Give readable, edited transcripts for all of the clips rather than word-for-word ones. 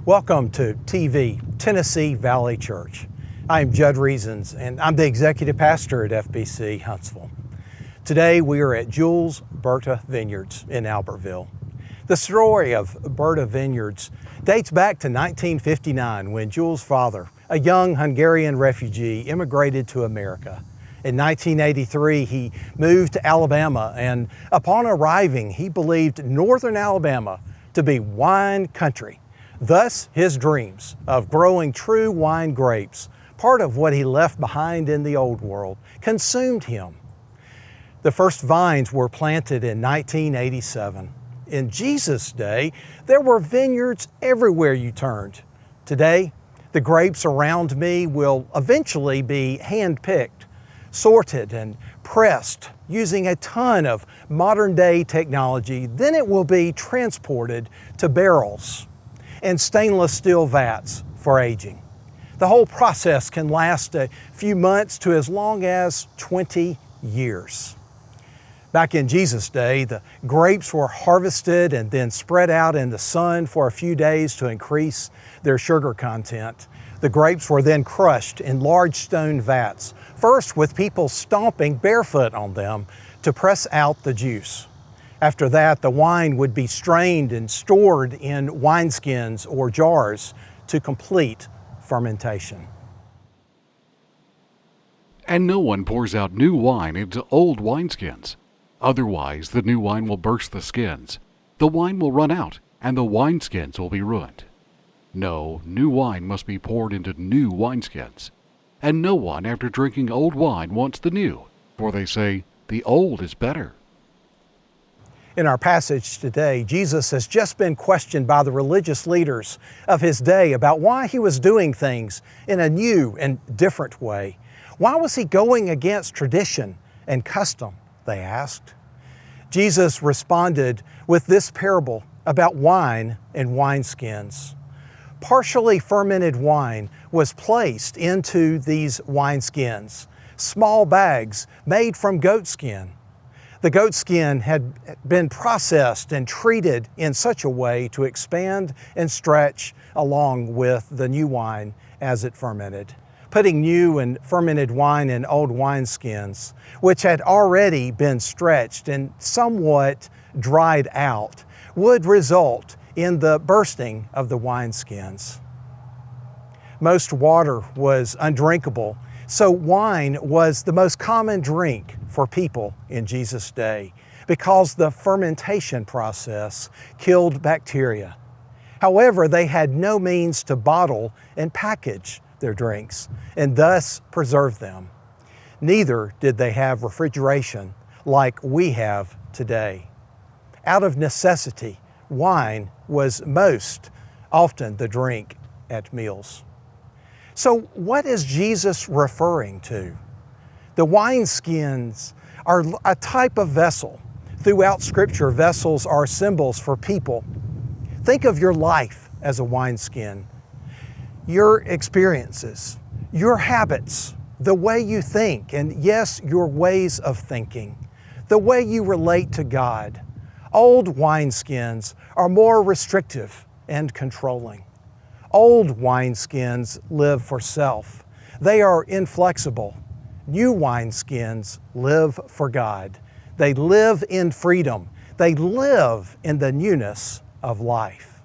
Welcome to TV, Tennessee Valley Church. I'm Judd Reasons, and I'm the executive pastor at FBC Huntsville. Today we are at Jules Berta Vineyards in Albertville. The story of Berta Vineyards dates back to 1959 when Jules' father, a young Hungarian refugee, immigrated to America. In 1983, he moved to Alabama, and upon arriving, he believed northern Alabama to be wine country. Thus, his dreams of growing true wine grapes, part of what he left behind in the old world, consumed him. The first vines were planted in 1987. In Jesus' day, there were vineyards everywhere you turned. Today, the grapes around me will eventually be hand-picked, sorted, and pressed using a ton of modern-day technology. Then it will be transported to barrels and stainless steel vats for aging. The whole process can last a few months to as long as 20 years. Back in Jesus' day, the grapes were harvested and then spread out in the sun for a few days to increase their sugar content. The grapes were then crushed in large stone vats, first with people stomping barefoot on them to press out the juice. After that, the wine would be strained and stored in wineskins or jars to complete fermentation. And no one pours out new wine into old wineskins. Otherwise, the new wine will burst the skins. The wine will run out, and the wineskins will be ruined. No, new wine must be poured into new wineskins. And no one, after drinking old wine, wants the new, for they say, the old is better. In our passage today, Jesus has just been questioned by the religious leaders of his day about why he was doing things in a new and different way. Why was he going against tradition and custom, they asked. Jesus responded with this parable about wine and wineskins. Partially fermented wine was placed into these wineskins, small bags made from goat skin. The goat skin had been processed and treated in such a way to expand and stretch along with the new wine as it fermented. Putting new and fermented wine in old wineskins, which had already been stretched and somewhat dried out, would result in the bursting of the wineskins. Most water was undrinkable, so wine was the most common drink for people in Jesus' day because the fermentation process killed bacteria. However, they had no means to bottle and package their drinks and thus preserve them. Neither did they have refrigeration like we have today. Out of necessity, wine was most often the drink at meals. So what is Jesus referring to? The wineskins are a type of vessel. Throughout Scripture, vessels are symbols for people. Think of your life as a wineskin. Your experiences, your habits, the way you think, and yes, your ways of thinking, the way you relate to God. Old wineskins are more restrictive and controlling. Old wineskins live for self. They are inflexible. New wineskins live for God. They live in freedom. They live in the newness of life.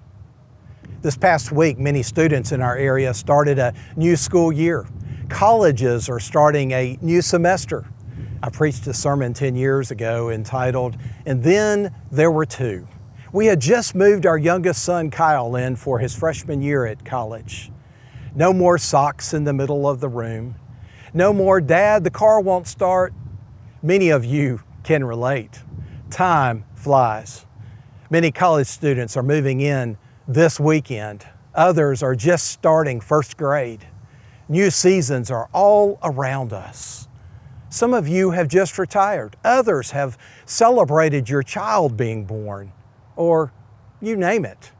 This past week, many students in our area started a new school year. Colleges are starting a new semester. I preached a sermon 10 years ago entitled, "And Then There Were Two." We had just moved our youngest son, Kyle, in for his freshman year at college. No more socks in the middle of the room. No more, "Dad, the car won't start." Many of you can relate. Time flies. Many college students are moving in this weekend. Others are just starting first grade. New seasons are all around us. Some of you have just retired. Others have celebrated your child being born, or you name it.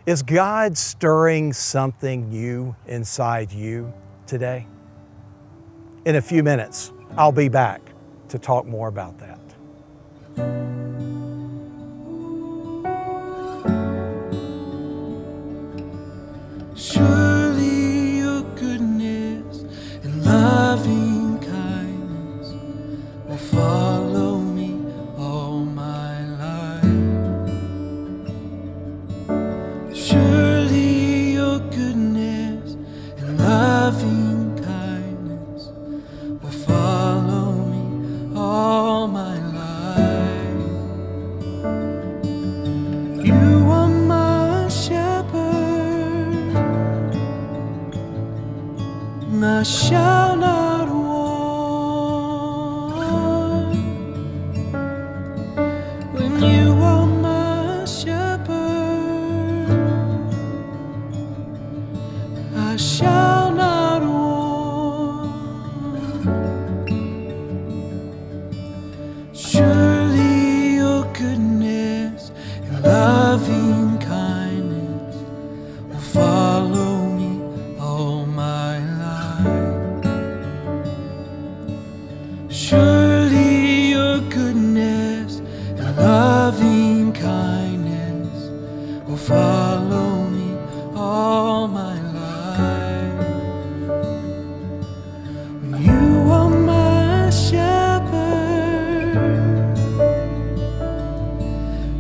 Is God stirring something new inside you today? In a few minutes, I'll be back to talk more about that. loving kindness will follow me all my life. Surely your goodness and loving kindness will follow me all my life. You are my shepherd, I shall not want. When you are my shepherd, I shall not want. Surely your goodness and loving kindness will follow me all my life. Surely your goodness and loving kindness will follow me all my life. When you are my shepherd,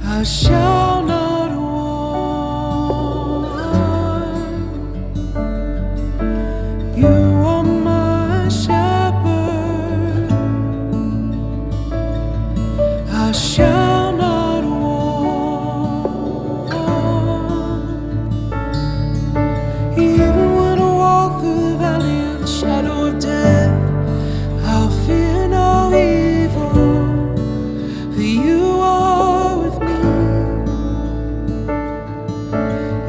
I shall not want. You are my shepherd, I shall not want. Even when I walk through the valley of the shadow of death, I'll fear no evil, for you are with me.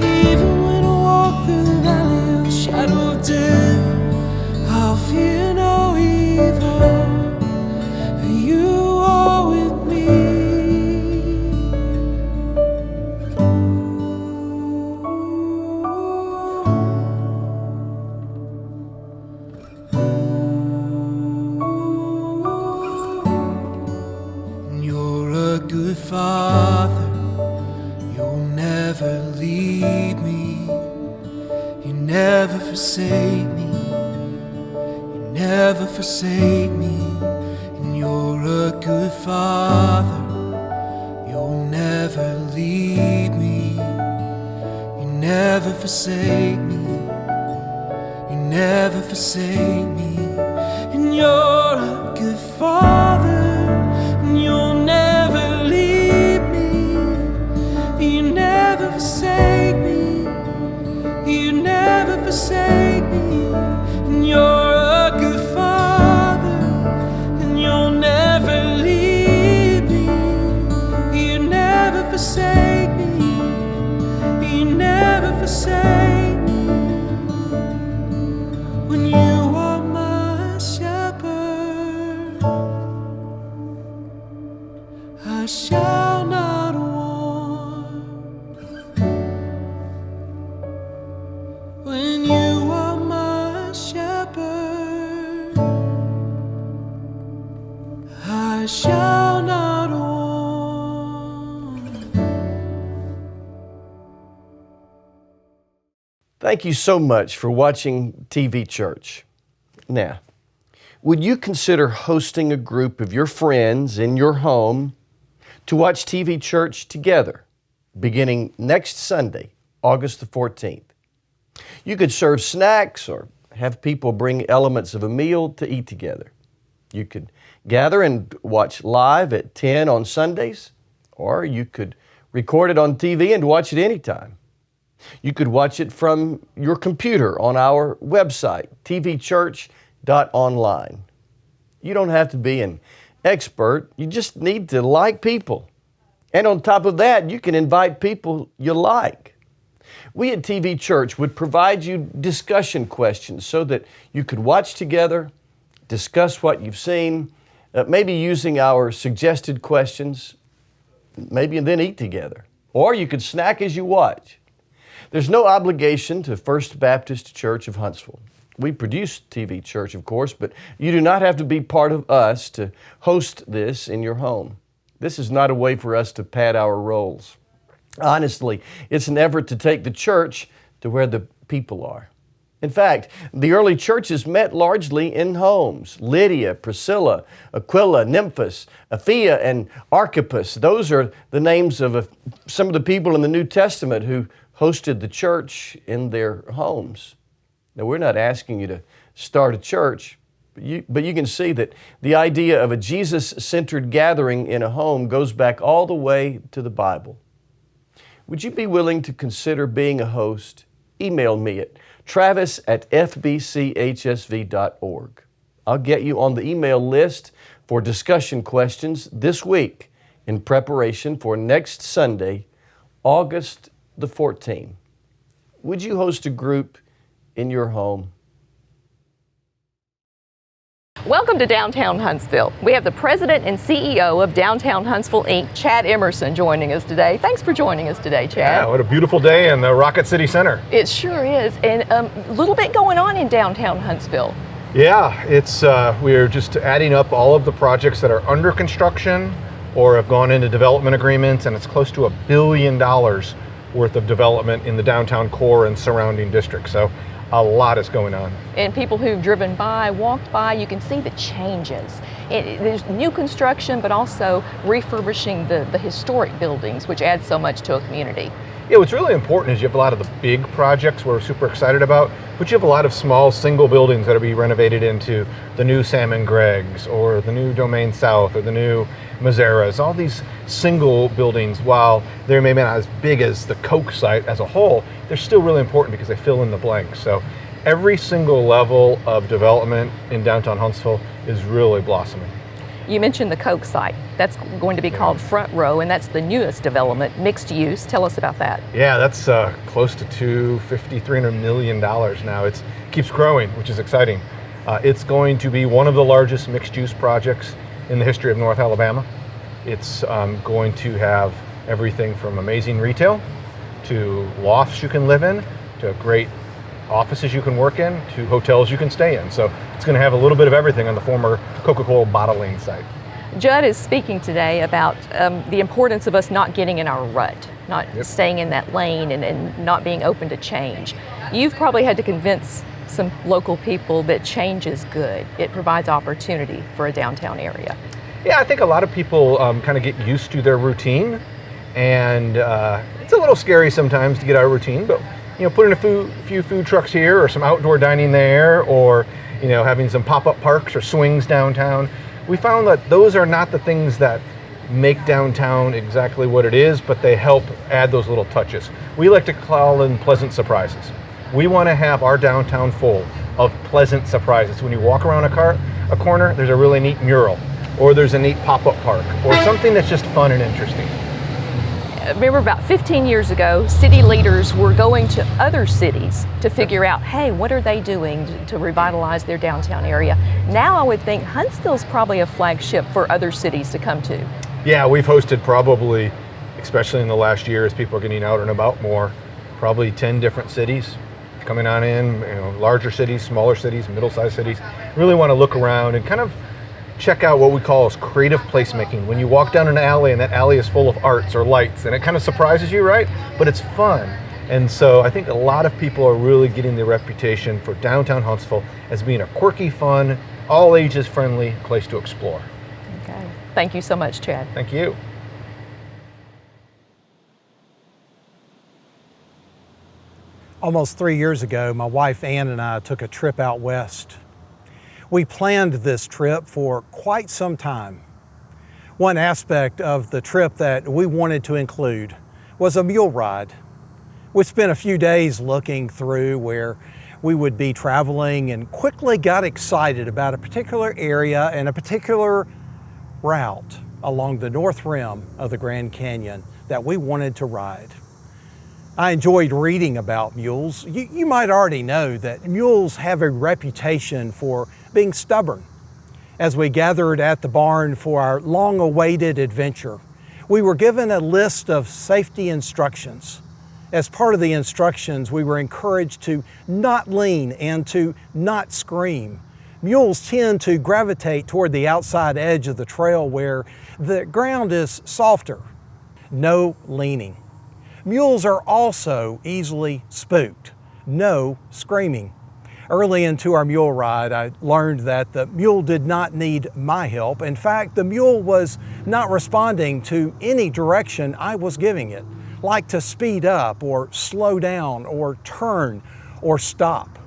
Even when I walk through the valley of the shadow of death, I'll fear no evil, for you are with me. And you're a good father, you'll never leave me, you never forsake me, you never forsake me. And you're a good father, you'll never leave me, you never forsake me, you never forsake me. And you're a good father, and you'll never leave me, you never forsake me, you never forsake me. And you're a good father, and you'll never leave me, you never forsake me, you never forsake me. When you are my shepherd, I shall not want. When you are my shepherd, I shall not want. Thank you so much for watching TV Church. Now, would you consider hosting a group of your friends in your home to watch TV Church together, beginning next Sunday, August the 14th? You could serve snacks or have people bring elements of a meal to eat together. You could gather and watch live at 10 on Sundays, or you could record it on TV and watch it anytime. You could watch it from your computer on our website, tvchurch.online. You don't have to be an expert, you just need to like people. And on top of that, you can invite people you like. We at TV Church would provide you discussion questions so that you could watch together, discuss what you've seen, maybe using our suggested questions, maybe and then eat together. Or you could snack as you watch. There's no obligation to First Baptist Church of Huntsville. We produce TV Church, of course, but you do not have to be part of us to host this in your home. This is not a way for us to pad our roles. Honestly, it's an effort to take the church to where the people are. In fact, the early churches met largely in homes. Lydia, Priscilla, Aquila, Nymphas, Apphia, and Archippus. Those are the names of some of the people in the New Testament who hosted the church in their homes. Now, we're not asking you to start a church, but you can see that the idea of a Jesus-centered gathering in a home goes back all the way to the Bible. Would you be willing to consider being a host? Email me at travis@fbchsv.org. I'll get you on the email list for discussion questions this week in preparation for next Sunday, August the 14th. Would you host a group in your home? Welcome to Downtown Huntsville. We have the president and CEO of Downtown Huntsville, Inc., Chad Emerson, joining us today. Thanks for joining us today, Chad. Yeah, what a beautiful day in the Rocket City Center. It sure is, and a little bit going on in downtown Huntsville. Yeah, it's we're just adding up all of the projects that are under construction or have gone into development agreements, and it's close to $1 billion worth of development in the downtown core and surrounding districts. So a lot is going on. And people who've driven by, walked by, you can see the changes. There's new construction, but also refurbishing the historic buildings, which adds so much to a community. Yeah, what's really important is you have a lot of the big projects we're super excited about, but you have a lot of small single buildings that are being renovated into the new Sam and Greg's or the new Domain South or the new Mazzeras. All these single buildings, while they may not as big as the Coke site as a whole, they're still really important because they fill in the blanks. So every single level of development in downtown Huntsville is really blossoming. You mentioned the Coke site. That's going to be called Front Row, and that's the newest development, mixed use. Tell us about that. Yeah, that's close to $300 million now. It keeps growing, which is exciting. It's going to be one of the largest mixed use projects in the history of North Alabama. It's going to have everything from amazing retail to lofts you can live in to great offices you can work in to hotels you can stay in. So it's going to have a little bit of everything on the former Coca-Cola bottling site. Judd is speaking today about the importance of us not getting in our rut, not staying in that lane and not being open to change. You've probably had to convince some local people that change is good. It provides opportunity for a downtown area. Yeah, I think a lot of people kind of get used to their routine, and it's a little scary sometimes to get out of routine, but putting a few food trucks here or some outdoor dining there, or having some pop-up parks or swings downtown, we found that those are not the things that make downtown exactly what it is, but they help add those little touches. We like to call them pleasant surprises. We want to have our downtown full of pleasant surprises. When you walk around a corner, there's a really neat mural, or there's a neat pop-up park, or something that's just fun and interesting. Remember about 15 years ago, city leaders were going to other cities to figure out, hey, what are they doing to revitalize their downtown area? Now I would think Huntsville's probably a flagship for other cities to come to. Yeah, we've hosted probably, especially in the last year as people are getting out and about more, probably 10 different cities coming on in, larger cities, smaller cities, middle-sized cities. Really want to look around and kind of check out what we call as creative placemaking. When you walk down an alley and that alley is full of arts or lights, and it kind of surprises you, right? But it's fun. And so I think a lot of people are really getting the reputation for downtown Huntsville as being a quirky, fun, all ages friendly place to explore. Okay. Thank you so much, Chad. Thank you. Almost 3 years ago, my wife Ann and I took a trip out west. We planned this trip for quite some time. One aspect of the trip that we wanted to include was a mule ride. We spent a few days looking through where we would be traveling and quickly got excited about a particular area and a particular route along the north rim of the Grand Canyon that we wanted to ride. I enjoyed reading about mules. You might already know that mules have a reputation for being stubborn. As we gathered at the barn for our long-awaited adventure, we were given a list of safety instructions. As part of the instructions, we were encouraged to not lean and to not scream. Mules tend to gravitate toward the outside edge of the trail where the ground is softer. No leaning. Mules are also easily spooked. No screaming. Early into our mule ride, I learned that the mule did not need my help. In fact, the mule was not responding to any direction I was giving it, like to speed up or slow down or turn or stop.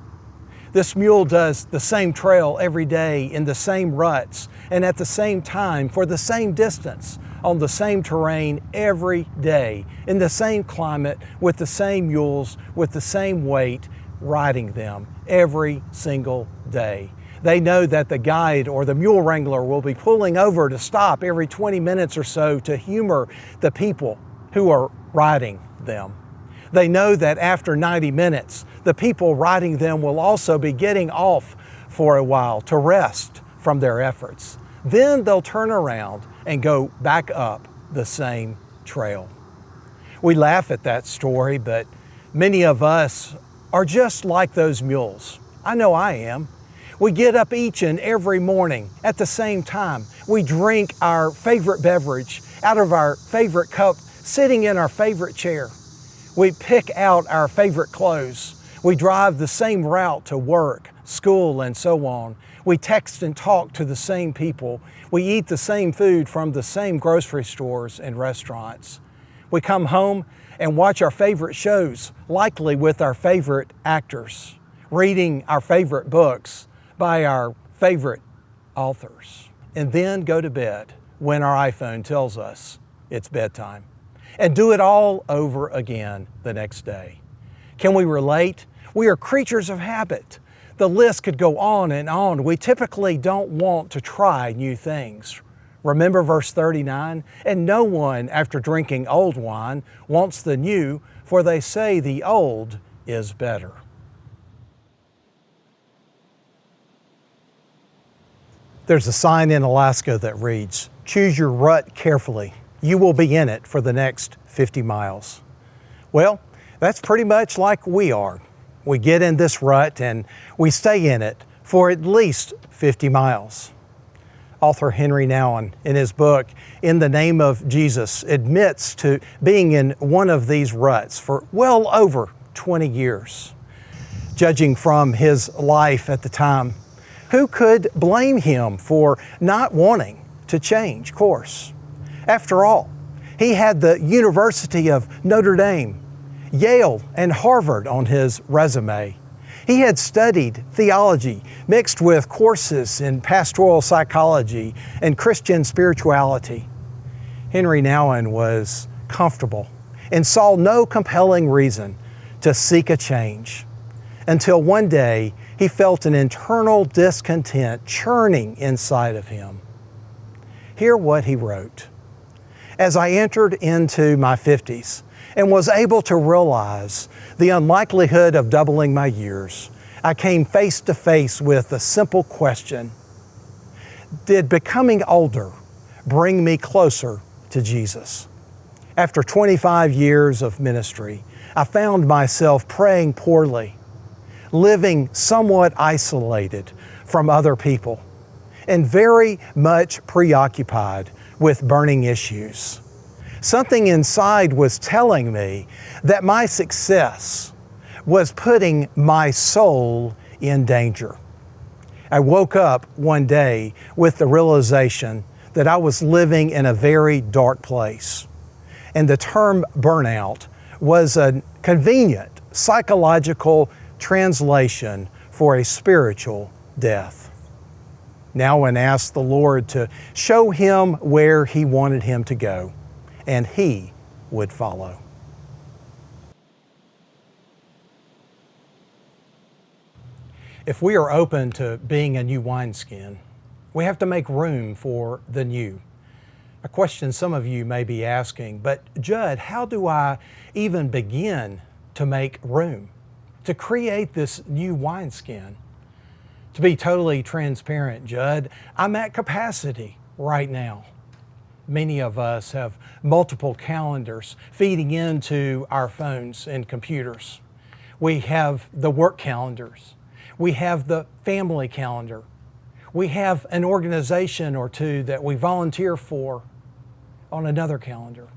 This mule does the same trail every day in the same ruts and at the same time for the same distance on the same terrain every day in the same climate with the same mules with the same weight riding them every single day. They know that the guide or the mule wrangler will be pulling over to stop every 20 minutes or so to humor the people who are riding them. They know that after 90 minutes, the people riding them will also be getting off for a while to rest from their efforts. Then they'll turn around and go back up the same trail. We laugh at that story, but many of us are just like those mules. I know I am. We get up each and every morning at the same time. We drink our favorite beverage out of our favorite cup, sitting in our favorite chair. We pick out our favorite clothes. We drive the same route to work, school, and so on. We text and talk to the same people. We eat the same food from the same grocery stores and restaurants. We come home and watch our favorite shows, likely with our favorite actors, reading our favorite books by our favorite authors, and then go to bed when our iPhone tells us it's bedtime, and do it all over again the next day. Can we relate? We are creatures of habit. The list could go on and on. We typically don't want to try new things. Remember verse 39? And no one, after drinking old wine, wants the new, for they say the old is better. There's a sign in Alaska that reads, "Choose your rut carefully. You will be in it for the next 50 miles. Well, that's pretty much like we are. We get in this rut and we stay in it for at least 50 miles. Author Henry Nouwen, in his book, In the Name of Jesus, admits to being in one of these ruts for well over 20 years. Judging from his life at the time, who could blame him for not wanting to change course? After all, he had the University of Notre Dame, Yale, and Harvard on his resume. He had studied theology mixed with courses in pastoral psychology and Christian spirituality. Henry Nouwen was comfortable and saw no compelling reason to seek a change until one day he felt an internal discontent churning inside of him. Hear what he wrote. As I entered into my 50s, and was able to realize the unlikelihood of doubling my years, I came face to face with a simple question. Did becoming older bring me closer to Jesus? After 25 years of ministry, I found myself praying poorly, living somewhat isolated from other people, and very much preoccupied with burning issues. Something inside was telling me that my success was putting my soul in danger. I woke up one day with the realization that I was living in a very dark place. And the term burnout was a convenient psychological translation for a spiritual death. Nouwen asked the Lord to show him where he wanted him to go, and he would follow. If we are open to being a new wineskin, we have to make room for the new. A question some of you may be asking, but Judd, how do I even begin to make room, to create this new wineskin? To be totally transparent, Judd, I'm at capacity right now. Many of us have multiple calendars feeding into our phones and computers. We have the work calendars. We have the family calendar. We have an organization or two that we volunteer for on another calendar.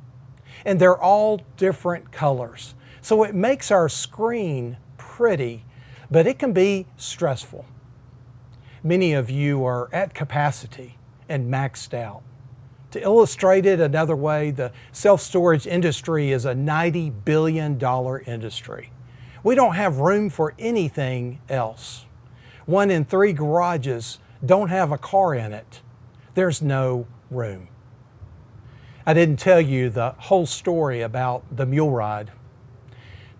And they're all different colors. So it makes our screen pretty, but it can be stressful. Many of you are at capacity and maxed out. To illustrate it another way, the self-storage industry is a $90 billion industry. We don't have room for anything else. 1 in 3 garages don't have a car in it. There's no room. I didn't tell you the whole story about the mule ride.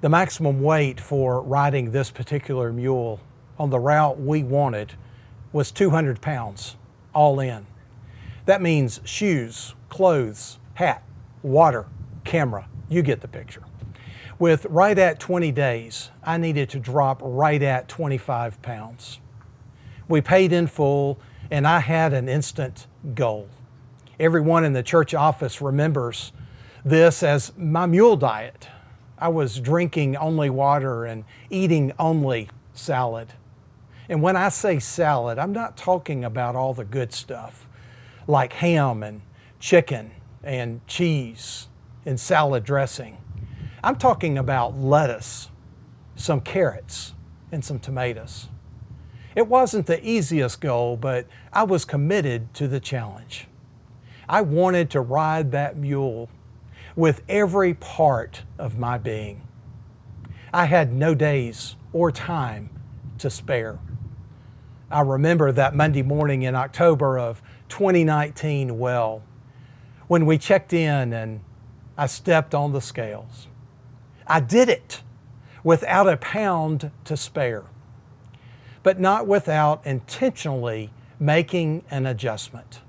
The maximum weight for riding this particular mule on the route we wanted was 200 pounds, all in. That means shoes, clothes, hat, water, camera. You get the picture. With right at 20 days, I needed to drop right at 25 pounds. We paid in full, and I had an instant goal. Everyone in the church office remembers this as my mule diet. I was drinking only water and eating only salad. And when I say salad, I'm not talking about all the good stuff, like ham and chicken and cheese and salad dressing. I'm talking about lettuce, some carrots, and some tomatoes. It wasn't the easiest goal, but I was committed to the challenge. I wanted to ride that mule with every part of my being. I had no days or time to spare. I remember that Monday morning in October of 2019 well, when we checked in and I stepped on the scales. I did it without a pound to spare, but not without intentionally making an adjustment.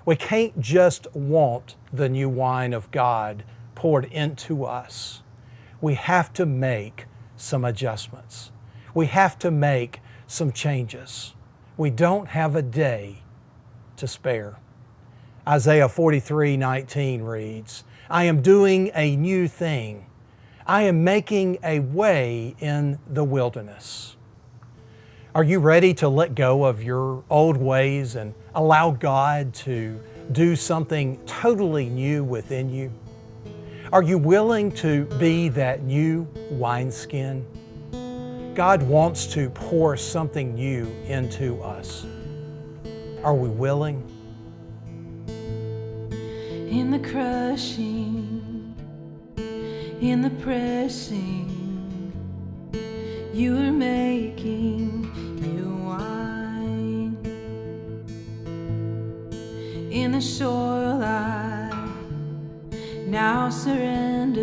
We can't just want the new wine of God poured into us. We have to make some adjustments. We have to make some changes. We don't have a day to spare. Isaiah 43:19 reads, I am doing a new thing. I am making a way in the wilderness. Are you ready to let go of your old ways and allow God to do something totally new within you? Are you willing to be that new wineskin? God wants to pour something new into us. Are we willing? In the crushing, in the pressing, you are making new wine. In the soil I now surrender,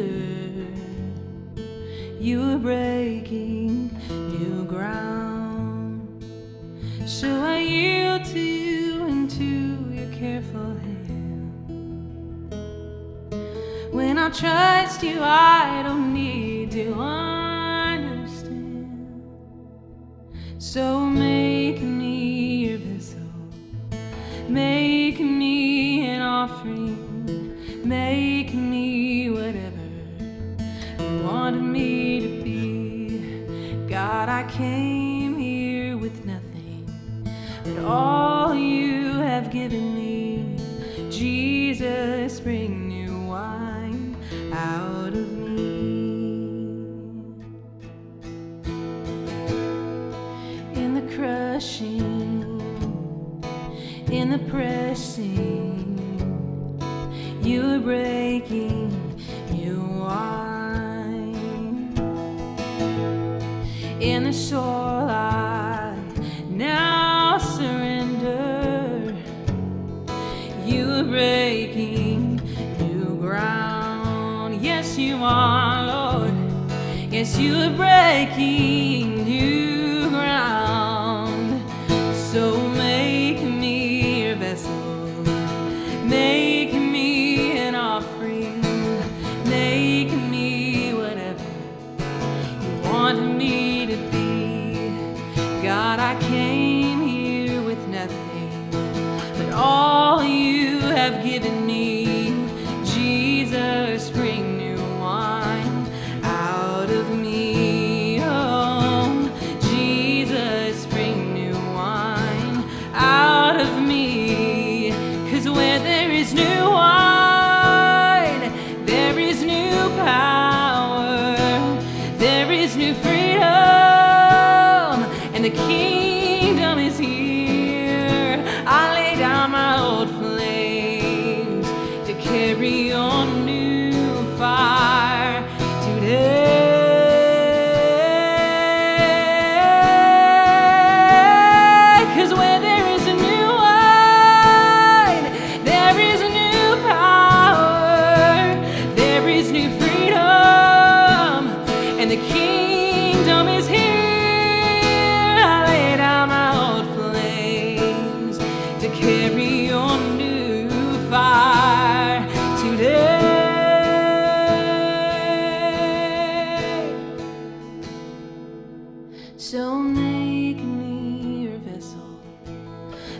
you are breaking new ground. So I yield to you and to your careful hand. When I trust you, I don't need to understand. So make me your vessel, make me an offering, make me whatever you wanted me to be. God, I came here with nothing, but all you have given me. Jesus, bring new wine out of me. In the crushing, in the pressing, you are breaking new wine. In the soil I now surrender, you are breaking new ground. Yes, you are, Lord. Yes, you are breaking new ground. So make me your vessel, make me an offering, make me whatever you want me to be. God, I came here with nothing, but all you have given me. Jesus, bring new wine out of me. Oh, Jesus, bring new wine out of me. 'Cause where there is new wine, there is new power, there is new freedom.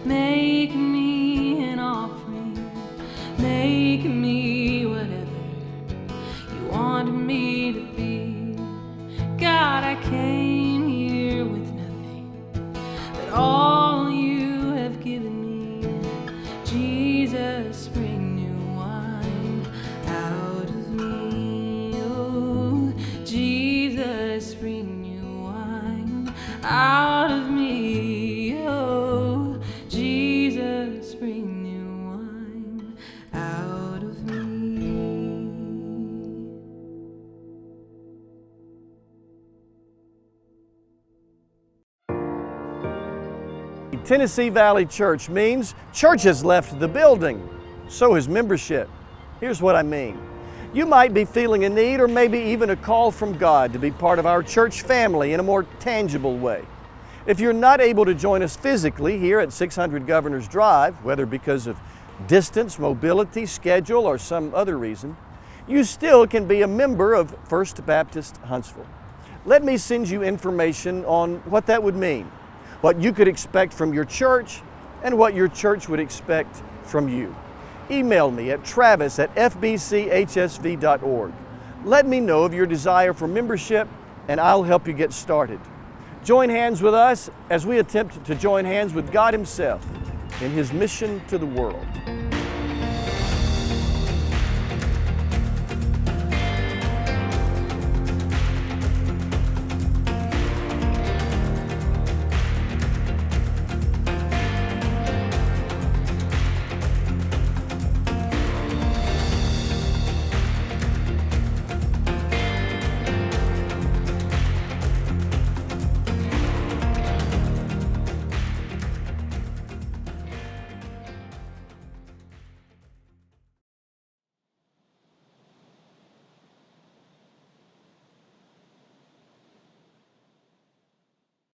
Make me an offering. Make me whatever you want me to be. God, I came here with nothing but all you have given me. Jesus, bring new wine out of me. Oh, Jesus, bring new wine out of me. Oh, Jesus, bring new wine out of me. Tennessee Valley Church means church has left the building. So has membership. Here's what I mean. You might be feeling a need or maybe even a call from God to be part of our church family in a more tangible way. If you're not able to join us physically here at 600 Governors Drive, whether because of distance, mobility, schedule, or some other reason, you still can be a member of First Baptist Huntsville. Let me send you information on what that would mean, what you could expect from your church, and what your church would expect from you. Email me at travis@fbchsv.org. Let me know of your desire for membership, and I'll help you get started. Join hands with us as we attempt to join hands with God Himself in His mission to the world.